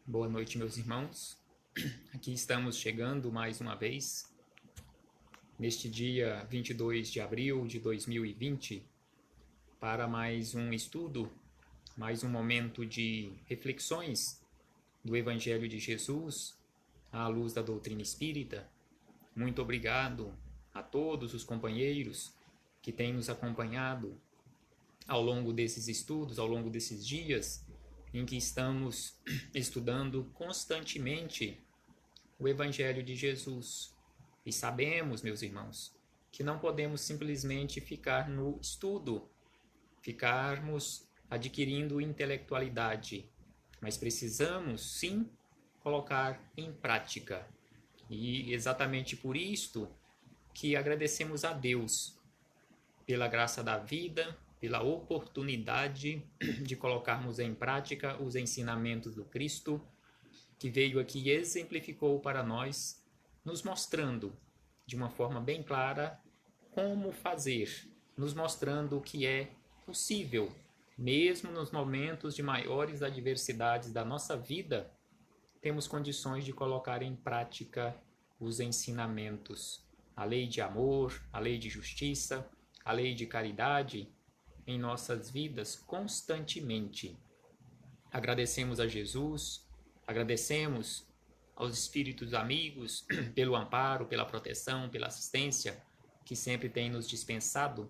Boa noite, meus irmãos. Aqui estamos chegando mais uma vez, neste dia 22 de abril de 2020, para mais um estudo, mais um momento de reflexões do Evangelho de Jesus à luz da doutrina espírita. Muito obrigado a todos os companheiros que têm nos acompanhado ao longo desses estudos, ao longo desses dias, em que estamos estudando constantemente o Evangelho de Jesus. E sabemos, meus irmãos, que não podemos simplesmente ficar no estudo, ficarmos adquirindo intelectualidade, mas precisamos sim colocar em prática. E exatamente por isto que agradecemos a Deus pela graça da vida, pela oportunidade de colocarmos em prática os ensinamentos do Cristo, que veio aqui e exemplificou para nós, nos mostrando de uma forma bem clara como fazer, nos mostrando que é possível, mesmo nos momentos de maiores adversidades da nossa vida, temos condições de colocar em prática os ensinamentos, a lei de amor, a lei de justiça, a lei de caridade em nossas vidas constantemente. Agradecemos a Jesus, agradecemos aos espíritos amigos pelo amparo, pela proteção, pela assistência que sempre têm nos dispensado.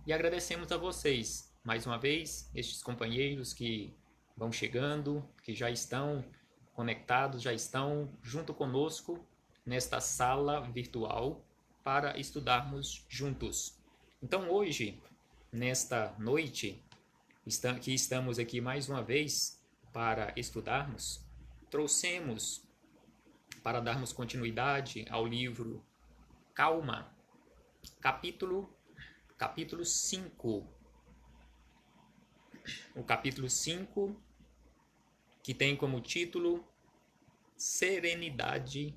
E agradecemos a vocês, mais uma vez, estes companheiros que vão chegando, que já estão conectados, já estão junto conosco nesta sala virtual para estudarmos juntos. Então hoje, nesta noite, que estamos aqui mais uma vez para estudarmos, trouxemos para darmos continuidade ao livro Calma, capítulo 5. O capítulo 5, que tem como título Serenidade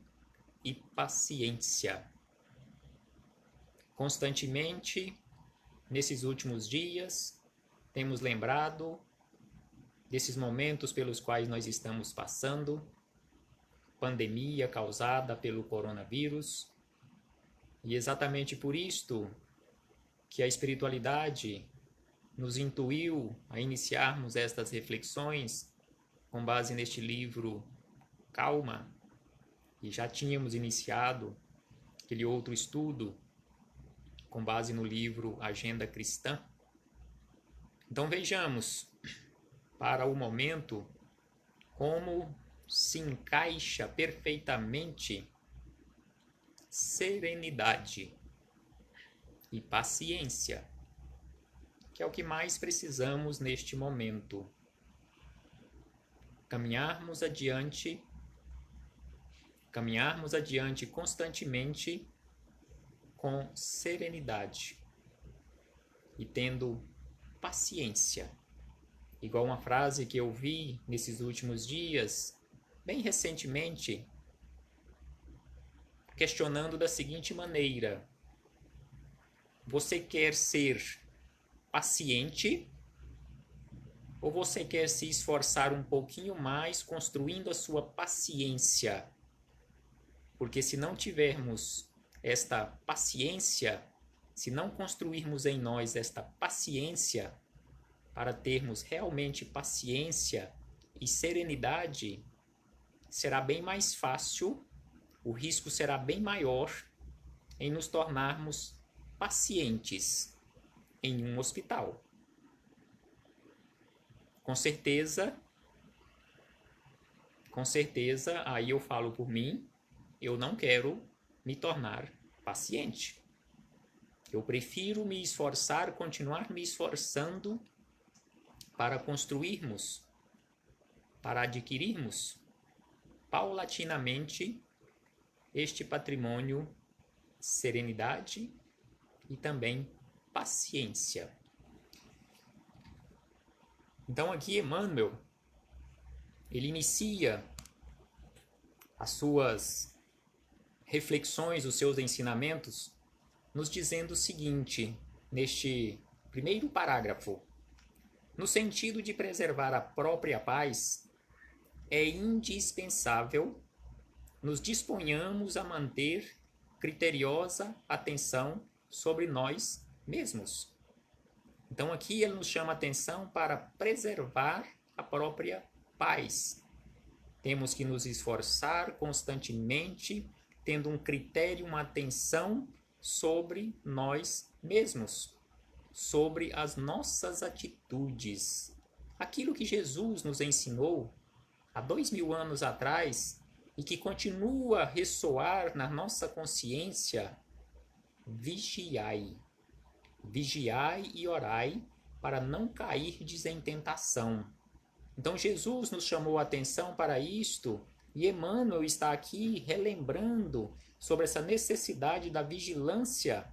e Paciência. Constantemente, nesses últimos dias, temos lembrado desses momentos pelos quais nós estamos passando, pandemia causada pelo coronavírus, e exatamente por isto que a espiritualidade nos intuiu a iniciarmos estas reflexões com base neste livro Calma, e já tínhamos iniciado aquele outro estudo com base no livro Agenda Cristã. Então vejamos, para o momento, como se encaixa perfeitamente serenidade e paciência, que é o que mais precisamos neste momento. Caminharmos adiante constantemente com serenidade e tendo paciência. Igual uma frase que eu vi nesses últimos dias, bem recentemente, questionando da seguinte maneira: você quer ser paciente ou você quer se esforçar um pouquinho mais construindo a sua paciência? Porque se não tivermos esta paciência, se não construirmos em nós esta paciência, para termos realmente paciência e serenidade, será bem mais fácil, o risco será bem maior em nos tornarmos pacientes em um hospital. Com certeza, aí eu falo por mim, eu não quero me tornar paciente. Eu prefiro me esforçar, continuar me esforçando para construirmos, para adquirirmos paulatinamente este patrimônio, serenidade e também paciência. Então aqui Emmanuel, ele inicia as suas reflexões, os seus ensinamentos, nos dizendo o seguinte, neste primeiro parágrafo: no sentido de preservar a própria paz, é indispensável nos disponhamos a manter criteriosa atenção sobre nós mesmos. Então aqui ele nos chama a atenção para preservar a própria paz. Temos que nos esforçar constantemente, tendo um critério, uma atenção sobre nós mesmos, sobre as nossas atitudes. Aquilo que Jesus nos ensinou há 2000 anos atrás e que continua a ressoar na nossa consciência: vigiai. Vigiai e orai para não cairdes em tentação. Então Jesus nos chamou a atenção para isto e Emmanuel está aqui relembrando sobre essa necessidade da vigilância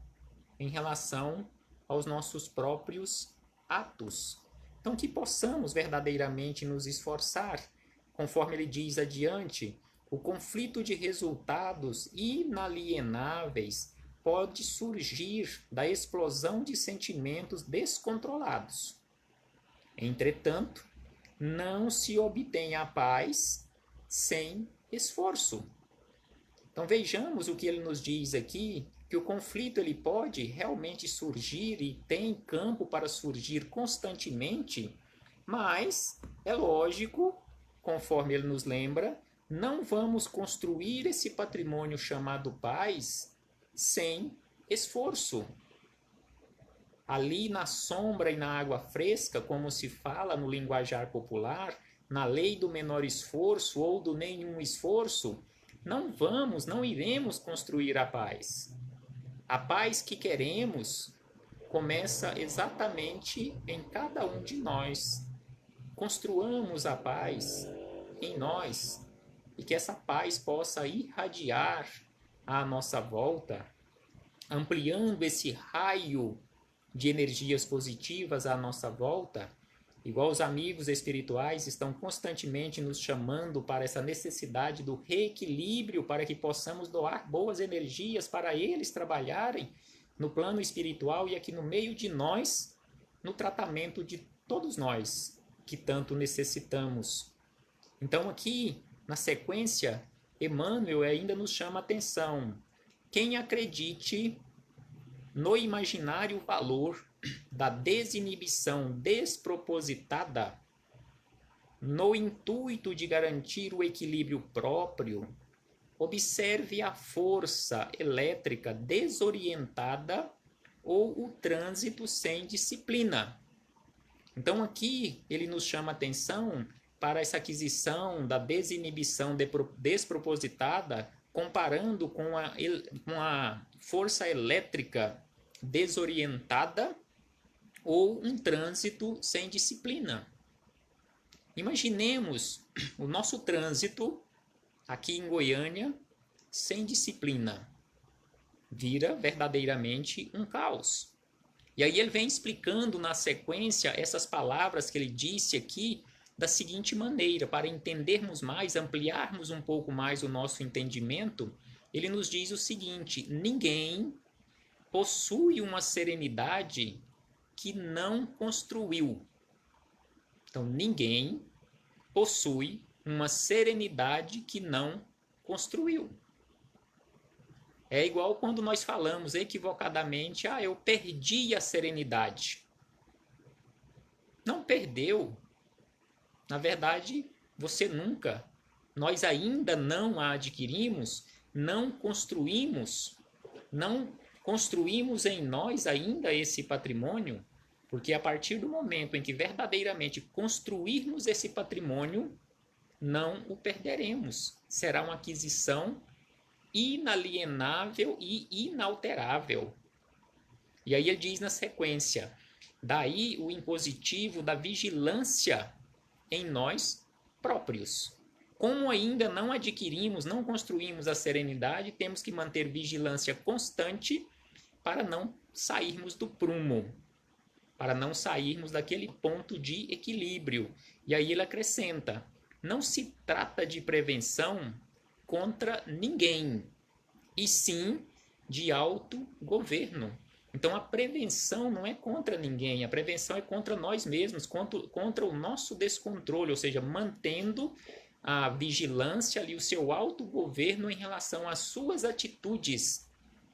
em relação aos nossos próprios atos. Então que possamos verdadeiramente nos esforçar, conforme ele diz adiante, o conflito de resultados inalienáveis pode surgir da explosão de sentimentos descontrolados. Entretanto, não se obtém a paz sem esforço. Então vejamos o que ele nos diz aqui, que o conflito ele pode realmente surgir e tem campo para surgir constantemente, mas é lógico, conforme ele nos lembra, não vamos construir esse patrimônio chamado paz sem esforço. Ali na sombra e na água fresca, como se fala no linguajar popular, na lei do menor esforço ou do nenhum esforço, não iremos construir a paz. A paz que queremos começa exatamente em cada um de nós. Construamos a paz em nós e que essa paz possa irradiar à nossa volta, ampliando esse raio de energias positivas à nossa volta, igual os amigos espirituais estão constantemente nos chamando para essa necessidade do reequilíbrio, para que possamos doar boas energias para eles trabalharem no plano espiritual e aqui no meio de nós, no tratamento de todos nós que tanto necessitamos. Então aqui, na sequência, Emmanuel ainda nos chama a atenção. Quem acredite no imaginário valor da desinibição despropositada, no intuito de garantir o equilíbrio próprio, observe a força elétrica desorientada ou o trânsito sem disciplina. Então aqui ele nos chama a atenção para essa aquisição da desinibição despropositada, comparando com a força elétrica desorientada ou um trânsito sem disciplina. Imaginemos o nosso trânsito aqui em Goiânia sem disciplina. Vira verdadeiramente um caos. E aí ele vem explicando na sequência essas palavras que ele disse aqui da seguinte maneira, para entendermos mais, ampliarmos um pouco mais o nosso entendimento. Ele nos diz o seguinte: ninguém possui uma serenidade que não construiu. Então, ninguém possui uma serenidade que não construiu. É igual quando nós falamos equivocadamente, eu perdi a serenidade. Não perdeu. Na verdade, você nunca, nós ainda não a adquirimos, não construímos em nós ainda esse patrimônio, porque a partir do momento em que verdadeiramente construirmos esse patrimônio, não o perderemos. Será uma aquisição inalienável e inalterável. E aí ele diz na sequência, daí o impositivo da vigilância em nós próprios. Como ainda não adquirimos, não construímos a serenidade, temos que manter vigilância constante para não sairmos do prumo, para não sairmos daquele ponto de equilíbrio. E aí ele acrescenta, não se trata de prevenção contra ninguém, e sim de autogoverno. Então a prevenção não é contra ninguém, a prevenção é contra nós mesmos, contra o nosso descontrole, ou seja, mantendo a vigilância ali, o seu autogoverno em relação às suas atitudes,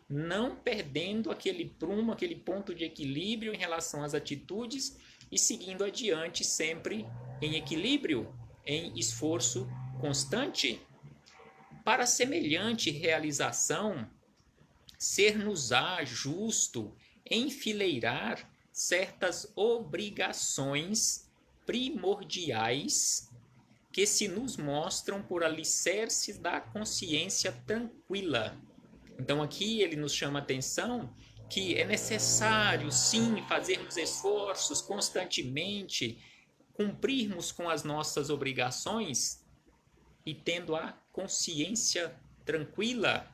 não perdendo aquele prumo, aquele ponto de equilíbrio em relação às atitudes e seguindo adiante sempre em equilíbrio, em esforço constante. Para semelhante realização, ser-nos-á justo enfileirar certas obrigações primordiais que se nos mostram por alicerces da consciência tranquila. Então aqui ele nos chama a atenção que é necessário, sim, fazermos esforços constantemente, cumprirmos com as nossas obrigações e tendo a consciência tranquila.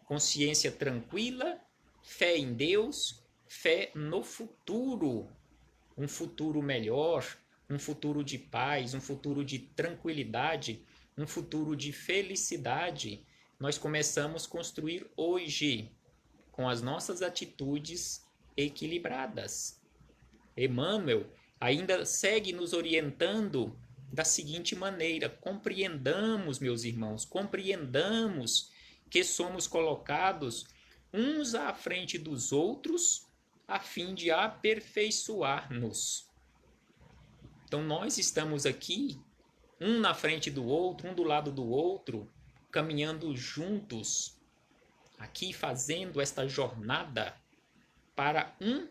Consciência tranquila, fé em Deus, fé no futuro. Um futuro melhor, um futuro de paz, um futuro de tranquilidade, um futuro de felicidade. Nós começamos a construir hoje, com as nossas atitudes equilibradas. Emmanuel ainda segue nos orientando da seguinte maneira: compreendamos, meus irmãos, compreendamos que somos colocados uns à frente dos outros a fim de aperfeiçoar-nos. Então nós estamos aqui, um na frente do outro, um do lado do outro, caminhando juntos, aqui fazendo esta jornada para um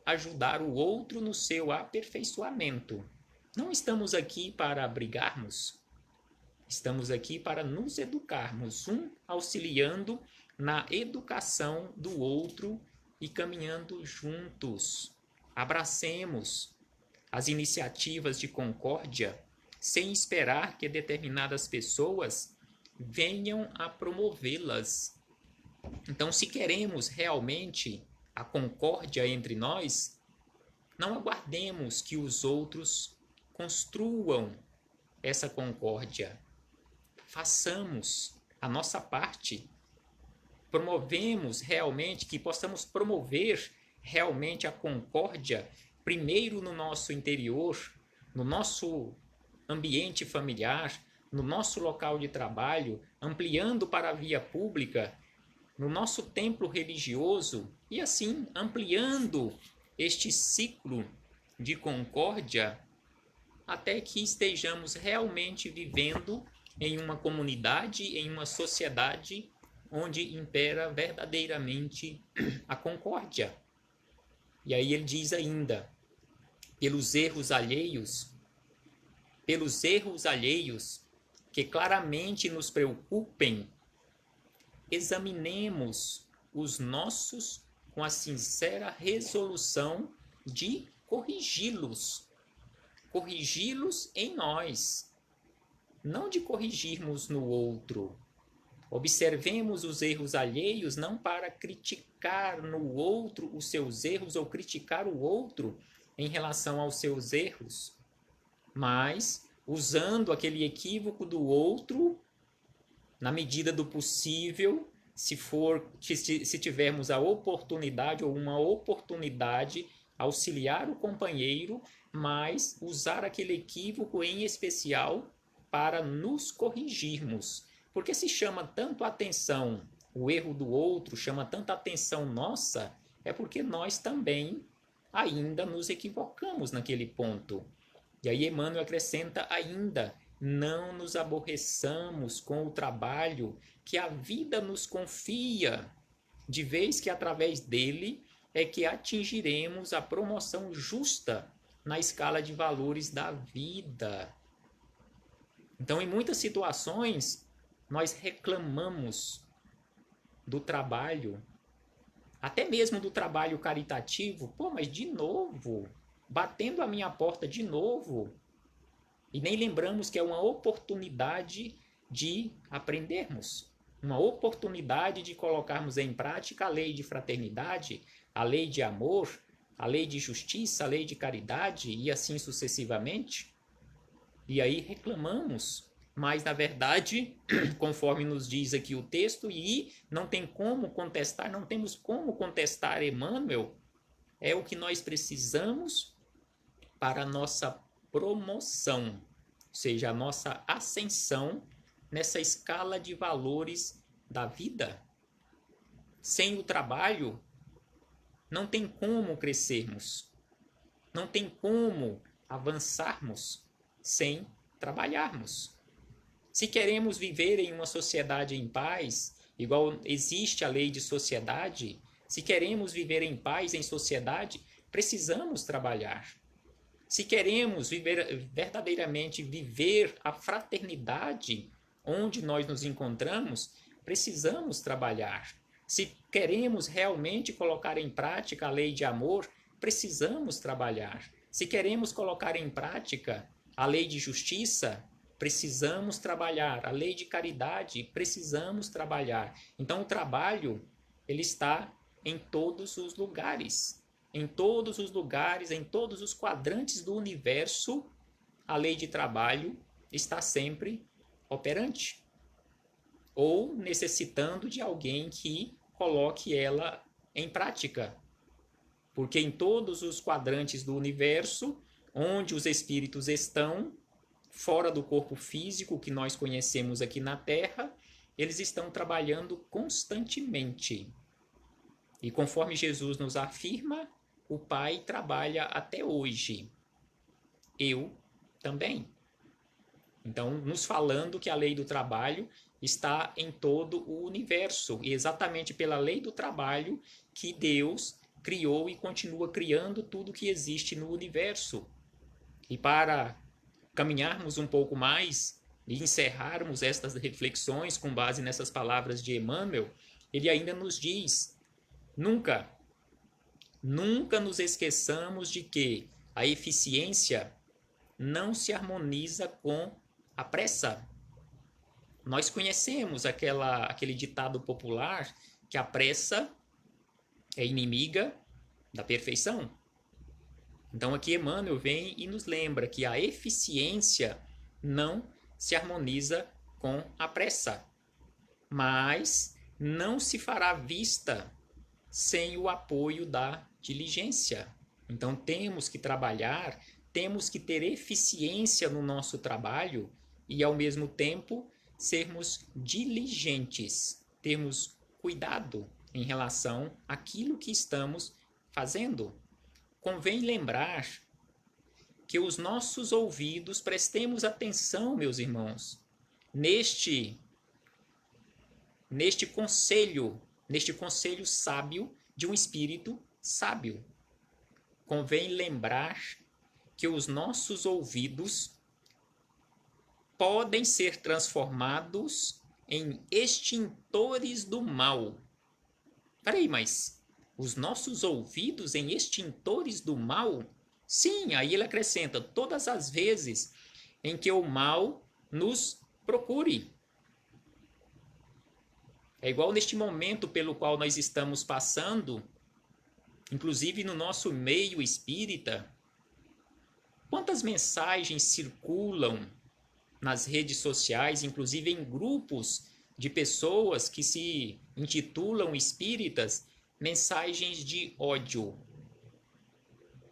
ajudar o outro no seu aperfeiçoamento. Não estamos aqui para brigarmos, estamos aqui para nos educarmos, um auxiliando na educação do outro e caminhando juntos. Abracemos as iniciativas de concórdia sem esperar que determinadas pessoas venham a promovê-las. Então, se queremos realmente a concórdia entre nós, não aguardemos que os outros construam essa concórdia. Façamos a nossa parte. Promovemos realmente, que possamos promover realmente a concórdia, primeiro no nosso interior, no nosso ambiente familiar, no nosso local de trabalho, ampliando para a via pública, no nosso templo religioso e assim ampliando este ciclo de concórdia até que estejamos realmente vivendo em uma comunidade, em uma sociedade onde impera verdadeiramente a concórdia. E aí ele diz ainda, pelos erros alheios que claramente nos preocupem, examinemos os nossos com a sincera resolução de corrigi-los em nós, não de corrigirmos no outro. Observemos os erros alheios não para criticar no outro os seus erros ou criticar o outro em relação aos seus erros, mas usando aquele equívoco do outro na medida do possível, se tivermos a oportunidade ou uma oportunidade, auxiliar o companheiro, mas usar aquele equívoco em especial para nos corrigirmos. Porque se chama tanto a atenção, o erro do outro chama tanta atenção nossa, é porque nós também ainda nos equivocamos naquele ponto. E aí Emmanuel acrescenta ainda, não nos aborreçamos com o trabalho que a vida nos confia, de vez que através dele é que atingiremos a promoção justa na escala de valores da vida. Então, em muitas situações, nós reclamamos do trabalho, até mesmo do trabalho caritativo. Pô, mas de novo, batendo a minha porta de novo. E nem lembramos que é uma oportunidade de aprendermos, uma oportunidade de colocarmos em prática a lei de fraternidade, a lei de amor, a lei de justiça, a lei de caridade e assim sucessivamente. E aí reclamamos, mas na verdade, conforme nos diz aqui o texto, e não tem como contestar, não temos como contestar Emmanuel, é o que nós precisamos para a nossa promoção. seja, a nossa ascensão nessa escala de valores da vida. Sem o trabalho, não tem como crescermos, não tem como avançarmos sem trabalharmos. Se queremos viver em uma sociedade em paz, igual existe a lei de sociedade, se queremos viver em paz em sociedade, precisamos trabalhar. Se queremos verdadeiramente viver a fraternidade onde nós nos encontramos, precisamos trabalhar. Se queremos realmente colocar em prática a lei de amor, precisamos trabalhar. Se queremos colocar em prática a lei de justiça, precisamos trabalhar. A lei de caridade, precisamos trabalhar. Então o trabalho, ele está em todos os lugares. Em todos os lugares, em todos os quadrantes do universo, a lei de trabalho está sempre operante. Ou necessitando de alguém que coloque ela em prática. Porque em todos os quadrantes do universo, onde os espíritos estão, fora do corpo físico que nós conhecemos aqui na Terra, eles estão trabalhando constantemente. E conforme Jesus nos afirma, o Pai trabalha até hoje. Eu também. Então, nos falando que a lei do trabalho está em todo o universo. E exatamente pela lei do trabalho que Deus criou e continua criando tudo que existe no universo. E para caminharmos um pouco mais e encerrarmos estas reflexões com base nessas palavras de Emmanuel, ele ainda nos diz: nunca nos esqueçamos de que a eficiência não se harmoniza com a pressa. Nós conhecemos aquele ditado popular que a pressa é inimiga da perfeição. Então aqui Emmanuel vem e nos lembra que a eficiência não se harmoniza com a pressa, mas não se fará vista sem o apoio da diligência. Então temos que trabalhar, temos que ter eficiência no nosso trabalho e ao mesmo tempo sermos diligentes, termos cuidado em relação àquilo que estamos fazendo. Convém lembrar que os nossos ouvidos, prestemos atenção, meus irmãos, neste conselho sábio de um espírito sábio. Convém lembrar que os nossos ouvidos podem ser transformados em extintores do mal. Peraí, mas os nossos ouvidos em extintores do mal? Sim, aí ele acrescenta, todas as vezes em que o mal nos procure. É igual neste momento pelo qual nós estamos passando, inclusive no nosso meio espírita. Quantas mensagens circulam nas redes sociais, inclusive em grupos de pessoas que se intitulam espíritas, mensagens de ódio.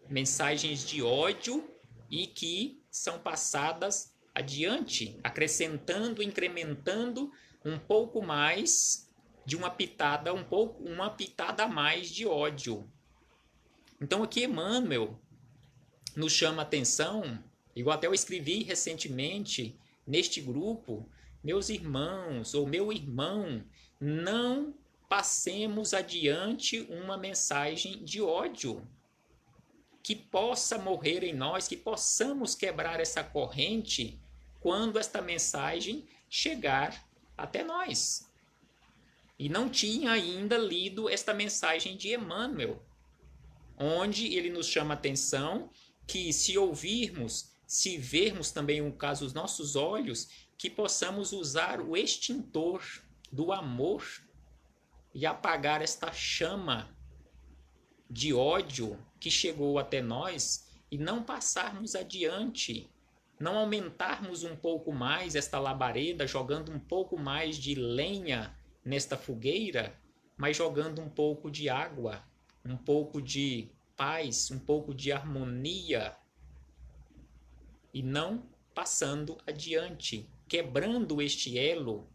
Mensagens de ódio e que são passadas adiante, acrescentando, incrementando um pouco mais de uma pitada a mais de ódio. Então aqui Emmanuel nos chama a atenção, igual até eu escrevi recentemente neste grupo, meus irmãos ou meu irmão, não passemos adiante uma mensagem de ódio que possa morrer em nós, que possamos quebrar essa corrente quando esta mensagem chegar até nós. E não tinha ainda lido esta mensagem de Emmanuel, onde ele nos chama a atenção que se ouvirmos, se vermos também um caso os nossos olhos, que possamos usar o extintor do amor e apagar esta chama de ódio que chegou até nós e não passarmos adiante, não aumentarmos um pouco mais esta labareda, jogando um pouco mais de lenha nesta fogueira, mas jogando um pouco de água, um pouco de paz, um pouco de harmonia, e não passando adiante, quebrando este elo.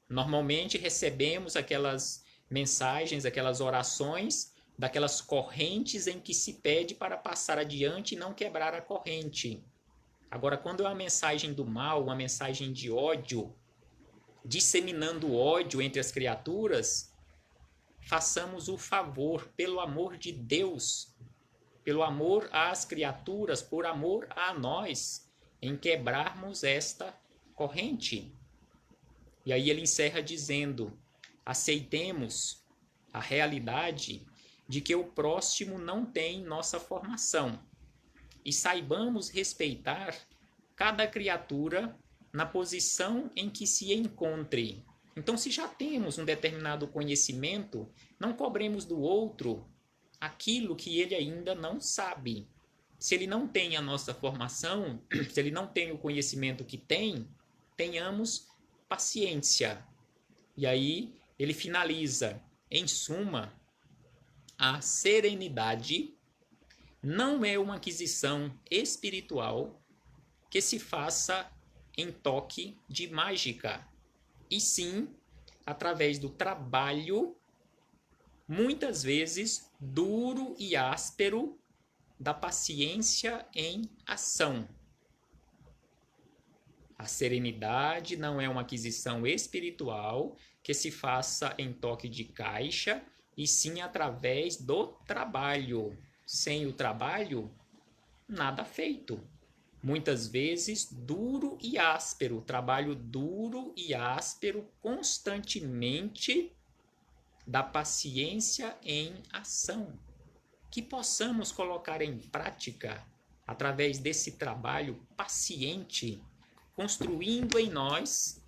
Normalmente recebemos aquelas mensagens, aquelas orações, daquelas correntes em que se pede para passar adiante e não quebrar a corrente. Agora, quando é uma mensagem do mal, uma mensagem de ódio, disseminando ódio entre as criaturas, façamos o favor, pelo amor de Deus, pelo amor às criaturas, por amor a nós, em quebrarmos esta corrente. E aí ele encerra dizendo: aceitemos a realidade de que o próximo não tem nossa formação e saibamos respeitar cada criatura na posição em que se encontre. Então, se já temos um determinado conhecimento, não cobremos do outro aquilo que ele ainda não sabe. Se ele não tem a nossa formação, se ele não tem o conhecimento que tem, tenhamos paciência. E aí ele finaliza: em suma, a serenidade não é uma aquisição espiritual que se faça em toque de mágica, e sim através do trabalho, muitas vezes duro e áspero, da paciência em ação. A serenidade não é uma aquisição espiritual que se faça em toque de caixa, e sim através do trabalho. Sem o trabalho, nada feito. Muitas vezes duro e áspero, trabalho duro e áspero constantemente, da paciência em ação. Que possamos colocar em prática, através desse trabalho paciente, construindo em nós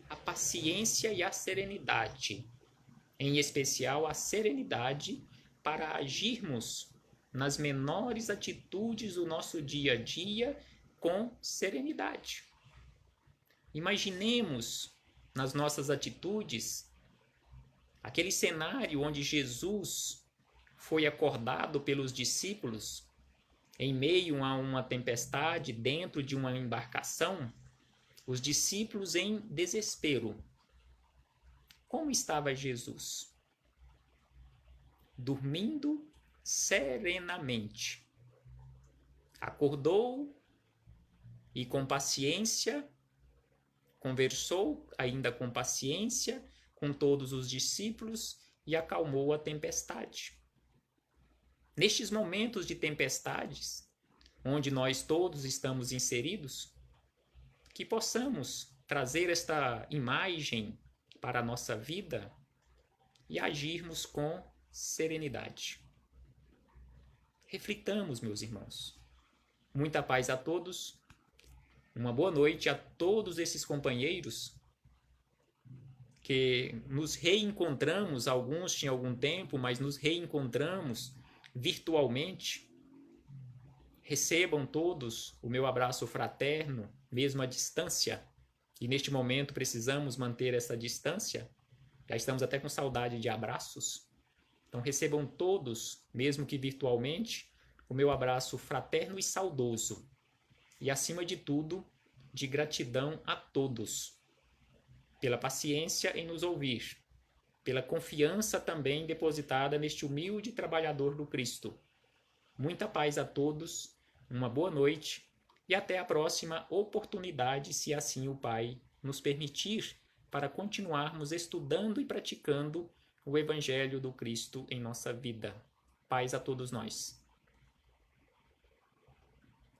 a paciência e a serenidade, em especial a serenidade para agirmos nas menores atitudes do nosso dia a dia com serenidade. Imaginemos nas nossas atitudes aquele cenário onde Jesus foi acordado pelos discípulos em meio a uma tempestade dentro de uma embarcação, os discípulos em desespero. Como estava Jesus? Dormindo serenamente. Acordou e com paciência conversou, ainda com paciência, com todos os discípulos e acalmou a tempestade. Nestes momentos de tempestades, onde nós todos estamos inseridos, que possamos trazer esta imagem para a nossa vida e agirmos com serenidade. Reflitamos, meus irmãos. Muita paz a todos. Uma boa noite a todos esses companheiros que nos reencontramos, alguns tinham algum tempo, mas nos reencontramos virtualmente. Recebam todos o meu abraço fraterno, mesmo à distância. E neste momento precisamos manter essa distância. Já estamos até com saudade de abraços. Então recebam todos, mesmo que virtualmente, o meu abraço fraterno e saudoso. E acima de tudo, de gratidão a todos, pela paciência em nos ouvir, pela confiança também depositada neste humilde trabalhador do Cristo. Muita paz a todos, uma boa noite e até a próxima oportunidade, se assim o Pai nos permitir, para continuarmos estudando e praticando o Evangelho do Cristo em nossa vida. Paz a todos nós.